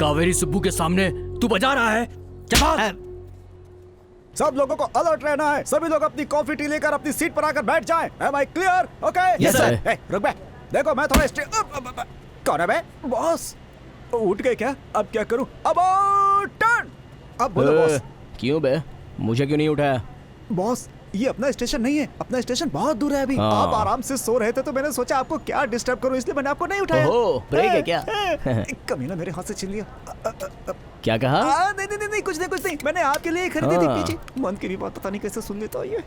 कावेरी सुब्बू के सामने तू बजा रहा है? जवाब। सब लोगों को अलर्ट रहना है। सभी लोग अपनी कॉफी टी लेकर अपनी सीट पर आकर बैठ जाएं। Am I clear? Okay? Yes, sir. रुक बे। देखो मैं थोड़ा कौन है बे? बॉस। उठ गए क्या? अब क्या करूं? अब टर्न। अब बोलो बॉस। क्यों बे? मुझे क्यों नहीं उठाया? बॉस ये अपना स्टेशन नहीं है। अपना स्टेशन बहुत दूर है अभी। आप आराम से सो रहे थे तो मैंने सोचा आपको क्या डिस्टर्ब करूं, इसलिए मैंने आपको नहीं उठाया। ओह, ब्रेक है क्या? कमीना मेरे हाथ से छीन लिया। क्या कहा? नहीं कुछ नहीं। मैंने आपके लिए खरीदी थी पीछे। मन की भी बात पता नहीं कैसे सुन लेता हूं ये।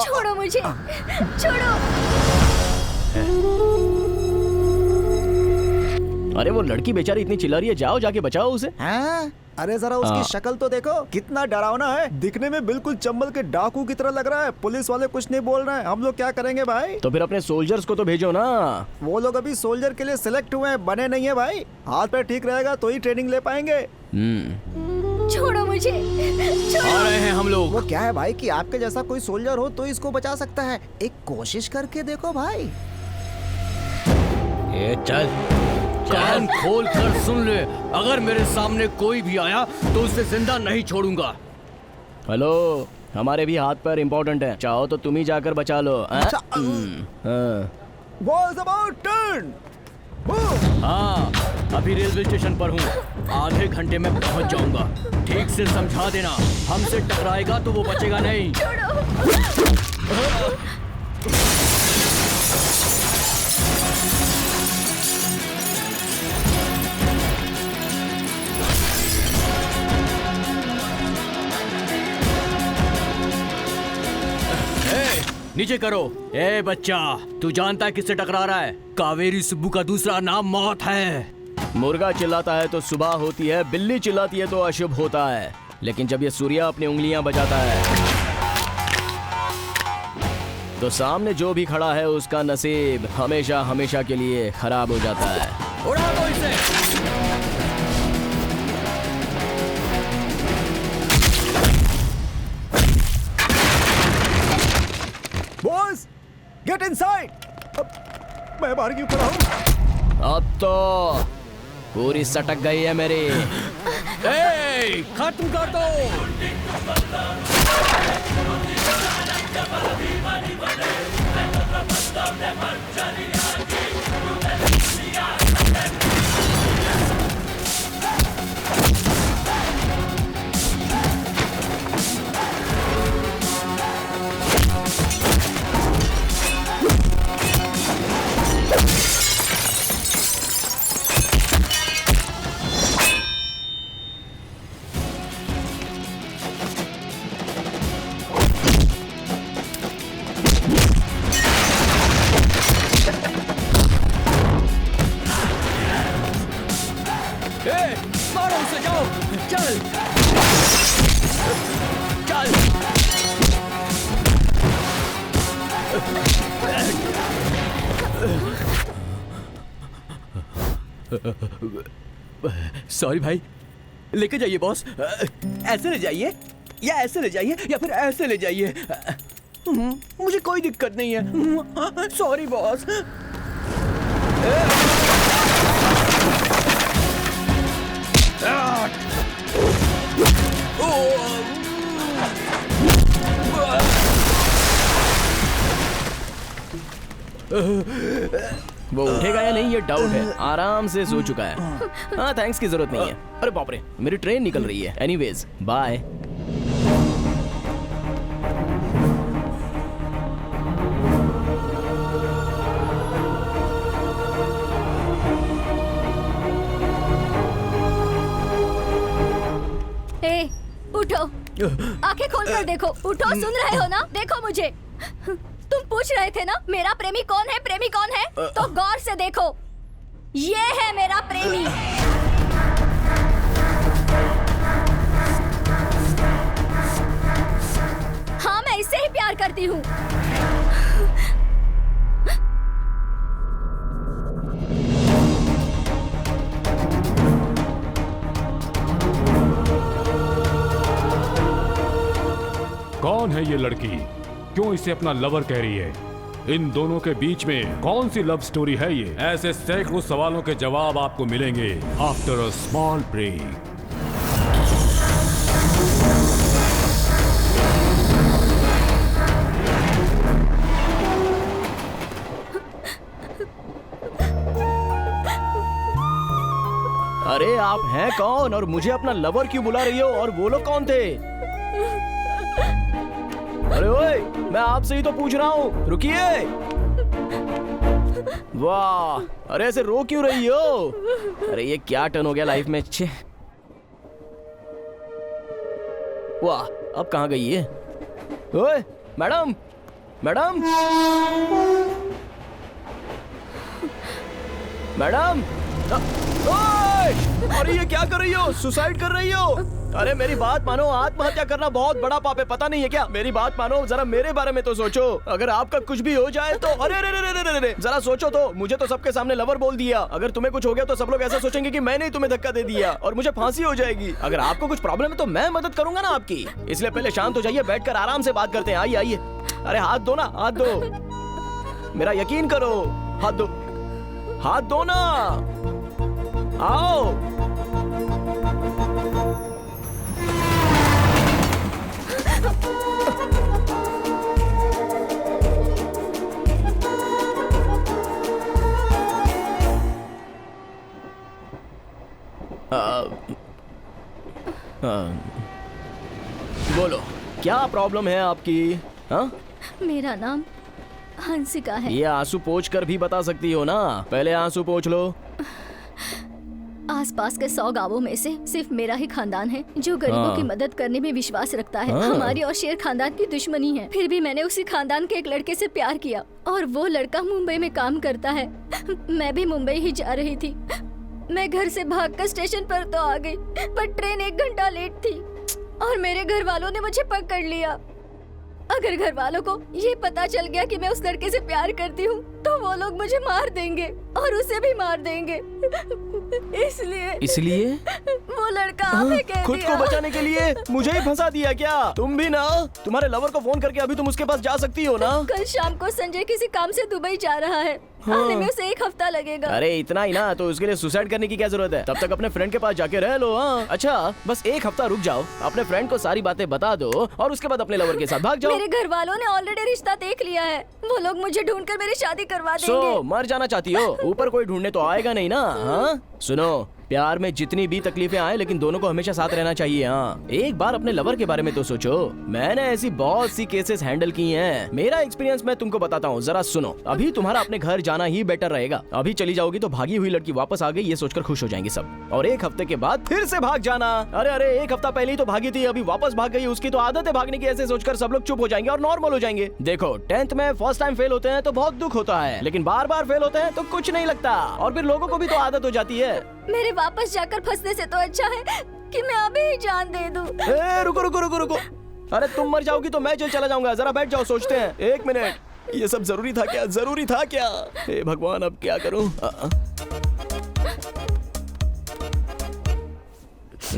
छोड़ो मुझे, छोड़ो। अरे वो लड़की बेचारी इतनी चिल्ला रही है, जाओ जाके बचाओ उसे। हाँ? अरे जरा उसकी शक्ल तो देखो, कितना डरावना है। दिखने में बिल्कुल चंबल के डाकू की तरह लग रहा है। पुलिस वाले कुछ नहीं बोल रहे हैं। हम लोग क्या करेंगे भाई? तो फिर अपने सोल्जर्स को तो भेजो ना। वो लोग अभी सोल्जर के लिए सिलेक्ट हुए हैं, बने नहीं है भाई। हाथ पैर ठीक रहेगा तो ही ट्रेनिंग ले पाएंगे। छोड़ो मुझे, छोड़ो। आ रहे हैं हम लोग। वो क्या है भाई कि आपके जैसा कोई सोल्जर हो तो इसको बचा सकता है। एक कोशिश करके देखो भाई। ए चल, कान खोल कर सुन ले। अगर मेरे सामने कोई भी आया तो उसे जिंदा नहीं छोड़ूंगा। हेलो, हमारे भी हाथ पैर इम्पोर्टेंट है। चाहो तो तुम ही जाकर बचा लो। What's about turn? हाँ, अभी रेलवे स्टेशन पर हूँ। आधे घंटे में पहुँच जाऊंगा। ठीक से समझा देना, हमसे टकराएगा तो वो बचेगा नहीं। नीचे करो। ए बच्चा, तू जानता है किससे टकरा रहा है? कावेरी सुब्बू का दूसरा नाम मौत है। मुर्गा चिल्लाता है तो सुबह होती है, बिल्ली चिल्लाती है तो अशुभ होता है। लेकिन जब ये सूर्या अपनी उंगलियां बजाता है तो सामने जो भी खड़ा है उसका नसीब हमेशा हमेशा के लिए खराब हो जाता है। उड़ा दो इसे। Boss, get inside. मैं बाहर क्यों खड़ा हूँ? अब तो पूरी सटक गई है मेरी। ए, खत्म कर दो। मारो उसे, जाओ। चल चल। सॉरी भाई, लेके जाइए बॉस। ऐसे ले जाइए या ऐसे ले जाइए या फिर ऐसे ले जाइए। मुझे कोई दिक्कत नहीं है। Sorry boss. वो उठेगा या नहीं ये डाउट है। आराम से सो चुका है। हाँ, थैंक्स की जरूरत नहीं है। अरे बाप रे, मेरी ट्रेन निकल रही है। Anyways, bye. ए, उठो, आंखें खोलकर देखो। उठो, सुन रहे हो ना? देखो मुझे। तुम पूछ रहे थे ना मेरा प्रेमी कौन है, प्रेमी कौन है? तो गौर से देखो, ये है मेरा प्रेमी। हाँ, मैं इससे ही प्यार करती हूँ। कौन है ये लड़की? क्यों इसे अपना लवर कह रही है? इन दोनों के बीच में कौन सी लव स्टोरी है ये? ऐसे सैकड़ों सवालों के जवाब आपको मिलेंगे आफ्टर अ स्मॉल ब्रेक। अरे आप हैं कौन और मुझे अपना लवर क्यों बुला रही हो? और वो लोग कौन थे? अरे ओए, मैं आपसे ही तो पूछ रहा हूँ, रुकिए। वाह, अरे ऐसे रो क्यों रही हो? अरे ये क्या टर्न हो गया लाइफ में? छे, वाह, अब कहाँ गई है? ओए, मैडम, मैडम, मैडम, ओए! अरे ये क्या कर रही हो? सुसाइड कर रही हो? अरे मेरी बात मानो, आत्महत्या करना बहुत बड़ा पाप है, पता नहीं है क्या? मेरी बात मानो, जरा मेरे बारे में तो सोचो। अगर आपका कुछ भी हो जाए तो अरे रे रे रे रे रे, जरा सोचो तो। मुझे तो सबके सामने लवर बोल दिया, अगर तुम्हें कुछ हो गया तो सब लोग ऐसा सोचेंगे कि मैंने ही तुम्हें धक्का दे दिया और मुझे फांसी हो जाएगी। अगर आपको कुछ प्रॉब्लम है तो मैं मदद करूंगा ना आपकी, इसलिए पहले शांत हो जाइए, बैठकर आराम से बात करते हैं। आइए आइए, अरे हाथ दो ना, हाथ दो, मेरा यकीन करो, हाथ दो, हाथ दो ना, आओ। बोलो, क्या प्रॉब्लम है आपकी? हाँ? मेरा नाम हंसिका है। ये आंसू पोंछ कर भी बता सकती हो ना, पहले आंसू पोंछ लो। आसपास के 100 गांवों में से सिर्फ मेरा ही खानदान है जो गरीबों हाँ। की मदद करने में विश्वास रखता है। हाँ। हमारी और शेर खानदान की दुश्मनी है, फिर भी मैंने उसी खानदान के एक लड़के से प्यार किया और वो लड़का मुंबई में काम करता है। मैं भी मुंबई ही जा रही थी। मैं घर से भागकर स्टेशन पर तो आ गई, पर ट्रेन 1 घंटा लेट थी और मेरे घर वालों ने मुझे पकड़ लिया। अगर घर वालों को ये पता चल गया कि मैं उस लड़के से प्यार करती हूँ तो वो लोग मुझे मार देंगे और उसे भी मार देंगे। इसलिए वो लड़का हमें कह खुद दिया। को बचाने के लिए मुझे ही फंसा दिया क्या? तुम भी ना, तुम्हारे लवर को फोन करके अभी तुम उसके पास जा सकती हो ना। कल शाम को संजय किसी काम से दुबई जा रहा है, आने में उसे 1 हफ्ता लगेगा। अरे इतना ही ना, तो उसके लिए सुसाइड करने की क्या जरूरत है? तब तक अपने फ्रेंड के पास जाके रह लो। हाँ अच्छा, बस 1 हफ्ता रुक जाओ, अपने फ्रेंड को सारी बातें बता दो और उसके बाद अपने लवर के साथ भाग जाओ। मेरे घर वालों ने ऑलरेडी रिश्ता देख लिया है, वो लोग मुझे ढूंढकर मेरी शादी करवा देंगे। सो मर जाना चाहती हो? ऊपर कोई ढूंढने तो आएगा नहीं ना। हाँ सुनो, प्यार में जितनी भी तकलीफें आए लेकिन दोनों को हमेशा साथ रहना चाहिए। हाँ, एक बार अपने लवर के बारे में तो सोचो। मैंने ऐसी बहुत सी केसेस हैंडल की हैं। मेरा एक्सपीरियंस मैं तुमको बताता हूँ, जरा सुनो। अभी तुम्हारा अपने घर जाना ही बेटर रहेगा। अभी चली जाओगी तो भागी हुई लड़की वापस आ गई ये सोचकर खुश हो जाएंगे सब, और 1 हफ्ते के बाद फिर से भाग जाना। अरे अरे 1 हफ्ता पहले ही तो भागी थी, अभी वापस भाग गई, उसकी तो आदत है भागने की, ऐसे सोचकर सब लोग चुप हो जाएंगे और नॉर्मल हो जाएंगे। देखो 10th में फर्स्ट टाइम फेल होते हैं तो बहुत दुख होता है, लेकिन बार बार फेल होते हैं तो कुछ नहीं लगता और फिर लोगों को भी तो आदत हो जाती है। मेरे वापस जाकर फंसने से तो अच्छा है कि मैं अभी ही जान दे दूं। रुको रुको रुको रुको, अरे तुम मर जाओगी तो मैं जेल चला जाऊंगा। जरा बैठ जाओ, सोचते हैं। 1 मिनट, ये सब जरूरी था क्या? जरूरी था क्या? हे भगवान, अब क्या करूं?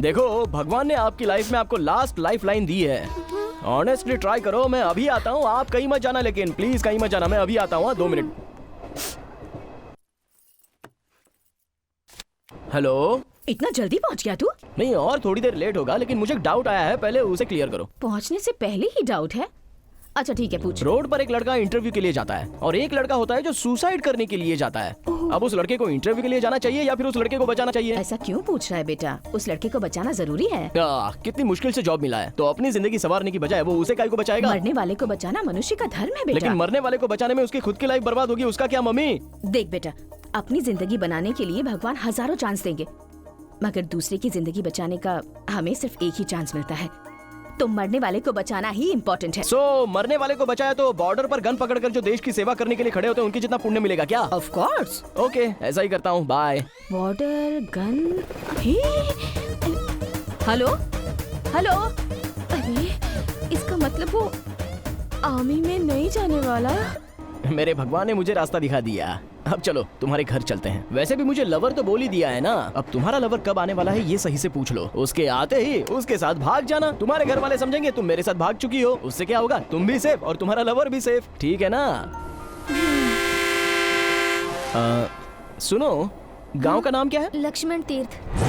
देखो, भगवान ने आपकी लाइफ में आपको लास्ट लाइफ लाइन दी है। ऑनेस्टली ट्राई करो। मैं अभी आता हूँ, आप कहीं मत जाना, लेकिन प्लीज कहीं मत जाना। मैं अभी आता हूँ, 2 मिनट। हेलो, इतना जल्दी पहुंच गया तू? नहीं और थोड़ी देर लेट होगा, लेकिन मुझे डाउट आया है, पहले उसे क्लियर करो। पहुंचने से पहले ही डाउट है? अच्छा ठीक है, पूछ। रोड पर एक लड़का इंटरव्यू के लिए जाता है और एक लड़का होता है जो सुसाइड करने के लिए जाता है। अब उस लड़के को इंटरव्यू के लिए जाना चाहिए या फिर उस लड़के को बचाना चाहिए? ऐसा क्यों पूछ रहा है बेटा? उस लड़के को बचाना जरूरी है। कितनी मुश्किल से जॉब मिला है, तो अपनी जिंदगी संवारने की बजाय वो उसे काहे को बचाएगा? मरने वाले को बचाना मनुष्य का धर्म है बेटा। लेकिन मरने वाले को बचाने में उसकी खुद की लाइफ बर्बाद होगी, उसका क्या? मम्मी देख बेटा, अपनी जिंदगी बनाने के लिए भगवान हजारों चांस देंगे, मगर दूसरे की जिंदगी बचाने का हमें सिर्फ एक ही चांस मिलता है। तो मरने वाले को बचाना ही इम्पोर्टेंट है। मरने वाले को बचाया तो बॉर्डर पर गन पकड़कर जो देश की सेवा करने के लिए खड़े होते हैं उनकी जितना पुण्य मिलेगा क्या? Of course. ओके, ऐसा ही करता हूँ, बाय। बॉर्डर गन, हेलो हेलो, अरे इसका मतलब वो आर्मी में नहीं जाने वाला। मेरे भगवान ने मुझे रास्ता दिखा दिया। अब चलो तुम्हारे घर चलते हैं। वैसे भी मुझे लवर तो बोल ही दिया है ना, अब तुम्हारा लवर कब आने वाला है ये सही से पूछ लो। उसके आते ही उसके साथ भाग जाना। तुम्हारे घर वाले समझेंगे तुम मेरे साथ भाग चुकी हो, उससे क्या होगा? तुम भी सेफ और तुम्हारा लवर भी सेफ, ठीक है ना? सुनो, गांव का नाम क्या है? लक्ष्मण तीर्थ।